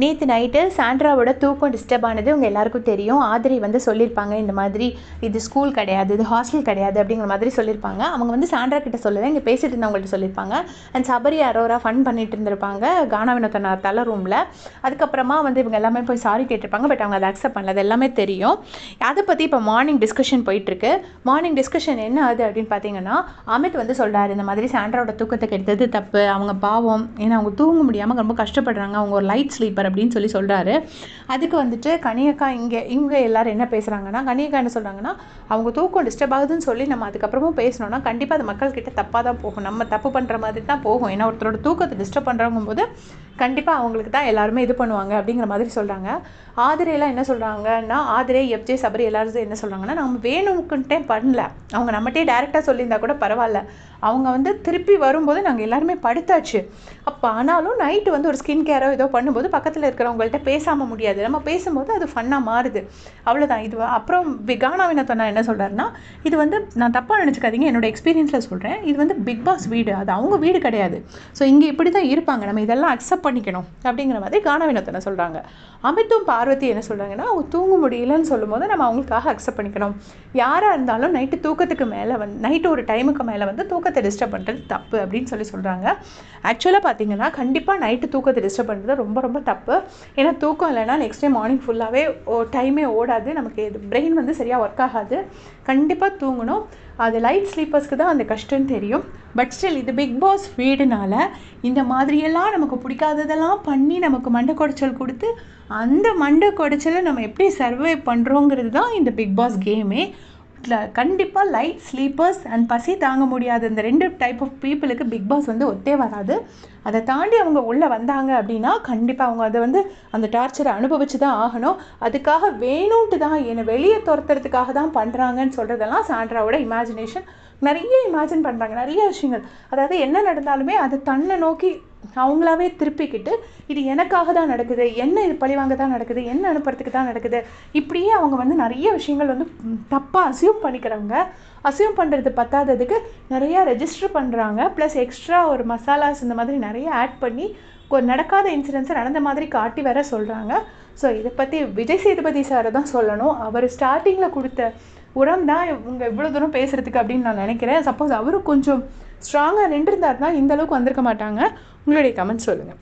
நேற்று நைட்டு சாண்ட்ராவோட தூக்கம் டிஸ்டர்ப் ஆனது உங்கள் எல்லாருக்கும் தெரியும். ஆதிரி வந்து சொல்லியிருப்பாங்க, இந்த மாதிரி இது ஸ்கூல் கிடையாது, இது ஹாஸ்டல் கிடையாது அப்படிங்கிற மாதிரி சொல்லியிருப்பாங்க. அவங்க வந்து சாண்ட்ரா கிட்ட சொல்லலை, இங்கே பேசிட்டு இருந்தவங்கள்ட்ட சொல்லியிருப்பாங்க. அண்ட் சபரி அரோரா ஃபன் பண்ணிட்டு இருந்திருப்பாங்க கானா வினோத்தனா தலை ரூமில். அதுக்கப்புறமா வந்து இவங்க எல்லாமே போய் சாரி கேட்டிருப்பாங்க. பட் அவங்க அதை அக்செப்ட் பண்ணல, அது எல்லாமே தெரியும். அதை பற்றி இப்போ மார்னிங் டிஸ்கஷன் போயிட்டுருக்கு. மார்னிங் டிஸ்கஷன் என்ன ஆகுது அப்படின்னு பார்த்தீங்கன்னா, அமித் வந்து சொல்கிறாரு, இந்த மாதிரி சாண்ட்ராவோட தூக்கத்தை கெடுத்தது தப்பு, அவங்க பாவம், ஏன்னா அவங்க தூங்க முடியாமல் ரொம்ப கஷ்டப்படுறாங்க, அவங்க ஒரு லைட் ஸ்லீப்பர் அப்படின்னு சொல்கிறாரு. அதுக்கு வந்துட்டு கனியக்கா இங்கே எல்லாரும் என்ன பேசுகிறாங்கன்னா, கனியக்கா என்ன சொல்கிறாங்கன்னா, அவங்க தூக்கம் டிஸ்டர்ப் ஆகுதுன்னு சொல்லி நம்ம அதுக்கப்புறமும் பேசணும்னா கண்டிப்பாக அது மக்கள்கிட்ட தப்பாக தான் போகும், நம்ம தப்பு பண்ணுற மாதிரி தான் போகும். ஏன்னா ஒருத்தரோட தூக்கத்தை டிஸ்டர்ப் பண்ணுறவங்கும் போது கண்டிப்பாக அவங்களுக்கு தான் எல்லாருமே இது பண்ணுவாங்க அப்படிங்கிற மாதிரி சொல்கிறாங்க. ஆதிரையெல்லாம் என்ன சொல்கிறாங்கன்னா, ஆதிரை எப்ஜே சபரி எல்லாரும் என்ன சொல்கிறாங்கன்னா, நம்ம வேணும்னுட்டே பண்ணல, அவங்க நம்மகிட்டே டேரெக்டாக சொல்லியிருந்தா கூட பரவாயில்ல, அவங்க வந்து திருப்பி வரும்போது நாங்கள் எல்லாருமே படுத்தாச்சு. அப்போ ஆனாலும் நைட்டு வந்து ஒரு ஸ்கின் கேரோ ஏதோ பண்ணும்போது பக்கத்தில் இருக்கிறவங்கள்ட்ட பேசாமல் முடியாது, நம்ம பேசும்போது அது ஃபன்னாக மாறுது, அவ்வளோதான். இது அப்புறம் கானா வினோத்தனா என்ன சொல்கிறாருன்னா, இது வந்து நான் தப்பாக நினச்சிக்காதீங்க, என்னோடய எக்ஸ்பீரியன்ஸில் சொல்கிறேன், இது வந்து பிக் பாஸ் வீடு, அது அவங்க வீடு கிடையாது. ஸோ இங்கே இப்படி தான் இருப்பாங்க, நம்ம இதெல்லாம் அக்செப்ட் பண்ணிக்கணும் அப்படிங்கிற மாதிரி கானா வினோத்தனா சொல்கிறாங்க. அமித்தும் பார்வதி என்ன சொல்கிறாங்கன்னா, அவங்க தூங்க முடியலன்னு சொல்லும்போது நம்ம அவங்களுக்காக அக்செப்ட் பண்ணிக்கணும். யாராக இருந்தாலும் நைட்டு தூக்கத்துக்கு மேலே நைட்டு ஒரு டைமுக்கு மேலே வந்து தூக்கத்தை டிஸ்டர்ப் பண்ணுறது தப்பு அப்படின்னு சொல்கிறாங்க. ஆக்சுவலாக பார்த்தீங்கன்னா கண்டிப்பாக நைட்டு தூக்கத்தை டிஸ்டர்ப் பண்ணுறது ரொம்ப ரொம்ப தப்பு. ஏன்னா தூக்கம் இல்லைன்னா நெக்ஸ்ட் டே மார்னிங் ஃபுல்லாகவே டைமே ஓடாது, நமக்கு பிரெயின் வந்து சரியாக ஒர்க் ஆகாது. கண்டிப்பாக தூங்கணும். அது லைட் ஸ்லீப்பர்ஸ்க்கு தான் அந்த கஷ்டம்னு தெரியும். பட் ஸ்டில் இது பிக் பாஸ் வீடுனால இந்த மாதிரியெல்லாம் நமக்கு பிடிக்காததெல்லாம் பண்ணி நமக்கு மண்டை குடைச்சல் கொடுத்து அந்த மண்டை குடைச்சலை நம்ம எப்படி சர்வை பண்ணுறோங்கிறது தான் இந்த பிக் பாஸ் கேமே. கண்டிப்பாக லைட் ஸ்லீப்பர்ஸ் அண்ட் பசி தாங்க முடியாத இந்த 2 டைப் ஆஃப் பீப்புளுக்கு பிக் பாஸ் வந்து ஒத்தே வராது. அதை தாண்டி அவங்க உள்ளே வந்தாங்க அப்படின்னா கண்டிப்பாக அவங்க அதை வந்து அந்த டார்ச்சரை அனுபவிச்சு தான் ஆகணும். அதுக்காக வேணும்ட்டு தான் என்னை வெளியே துரத்துறதுக்காக தான் பண்ணுறாங்கன்னு சொல்கிறதெல்லாம் சாண்ட்ராவோட இமேஜினேஷன். நிறைய இமேஜின் பண்ணுறாங்க, நிறைய விஷயங்கள். அதாவது என்ன நடந்தாலுமே அதை தன்னை நோக்கி அவங்களாவே திருப்பிக்கிட்டு, இது எனக்காக தான் நடக்குது, என்ன இது பழிவாங்க தான் நடக்குது, என்ன அனுப்புறதுக்கு தான் நடக்குது, இப்படியே அவங்க வந்து நிறைய விஷயங்கள் வந்து தப்பாக அசியூம் பண்ணிக்கிறாங்க. அசியூம் பண்ணுறது பத்தாததுக்கு நிறையா ரெஜிஸ்டர் பண்ணுறாங்க. ப்ளஸ் எக்ஸ்ட்ரா ஒரு மசாலாஸ் இந்த மாதிரி நிறைய ஆட் பண்ணி ஒரு நடக்காத இன்சிடென்ட்ஸை நடந்த மாதிரி காட்டி வேற சொல்கிறாங்க. ஸோ இதை பற்றி விஜய் சேதுபதி சாரை தான் சொல்லணும். அவர் ஸ்டார்டிங்கில் கொடுத்த உரம் தான் இவங்க இவ்வளோ தூரம் பேசுகிறதுக்கு அப்படின்னு நான் நினைக்கிறேன். சப்போஸ் அவரும் கொஞ்சம் ஸ்ட்ராங்காக நின்றுருந்தாருன்னா இந்த அளவுக்கு வந்திருக்க மாட்டாங்க. உங்களுடைய கமெண்ட்ஸ் சொல்லுங்கள்.